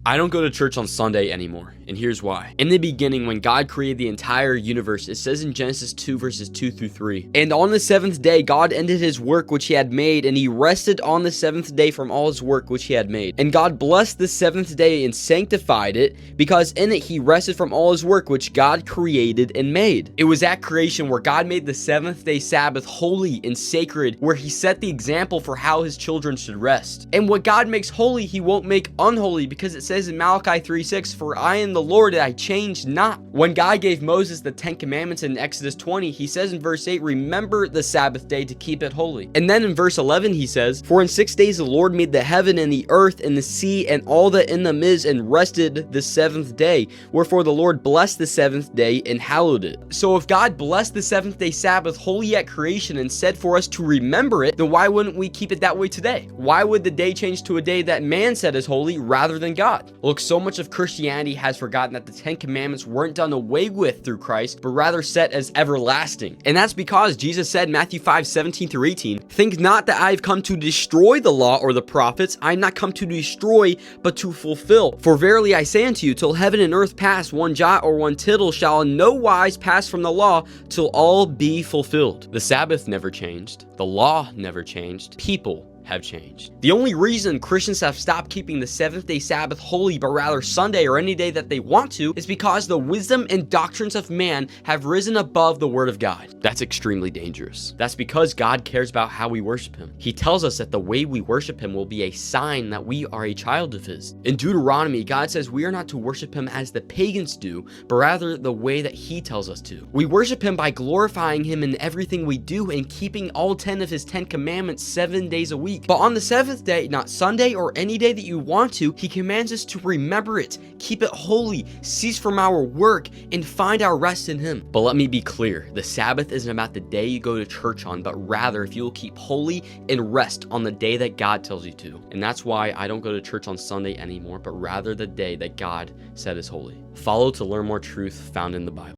I don't go to church on Sunday anymore, and here's why. In the beginning, when God created the entire universe, it says in Genesis 2 verses 2 through 3, "And on the seventh day, God ended his work which he had made, and he rested on the seventh day from all his work which he had made. And God blessed the seventh day and sanctified it, because in it he rested from all his work which God created and made." It was at creation where God made the seventh day Sabbath holy and sacred, where he set the example for how his children should rest. And what God makes holy, he won't make unholy, because it says in Malachi 3:6, "For I am the Lord, and I change not." When God gave Moses the 10 commandments in Exodus 20, he says in verse 8, "Remember the Sabbath day to keep it holy." And then in verse 11 he says, "For in 6 days the Lord made the heaven and the earth and the sea and all that in them is, and rested the seventh day. Wherefore the Lord blessed the seventh day and hallowed it." So if God blessed the seventh day Sabbath holy at creation and said for us to remember it, then why wouldn't we keep it that way today? Why would the day change to a day that man said is holy rather than God? Look, so much of Christianity has forgotten that the 10 commandments weren't done away with through Christ, but rather set as everlasting. And that's because Jesus said in Matthew 5:17 through 18, "Think not that I have come to destroy the law or the prophets. I am not come to destroy, but to fulfill. For verily I say unto you, till heaven and earth pass, one jot or one tittle shall in no wise pass from the law, till all be fulfilled." The Sabbath never changed. The law never changed. People have changed. The only reason Christians have stopped keeping the seventh day Sabbath holy, but rather Sunday or any day that they want to, is because the wisdom and doctrines of man have risen above the word of God. That's extremely dangerous. That's because God cares about how we worship him. He tells us that the way we worship him will be a sign that we are a child of his. In Deuteronomy, God says we are not to worship him as the pagans do, but rather the way that he tells us to. We worship him by glorifying him in everything we do and keeping all 10 of his 10 commandments 7 days a week. But on the seventh day, not Sunday or any day that you want to, he commands us to remember it, keep it holy, cease from our work, and find our rest in him. But let me be clear, the Sabbath isn't about the day you go to church on, but rather if you will keep holy and rest on the day that God tells you to. And that's why I don't go to church on Sunday anymore, but rather the day that God said is holy. Follow to learn more truth found in the Bible.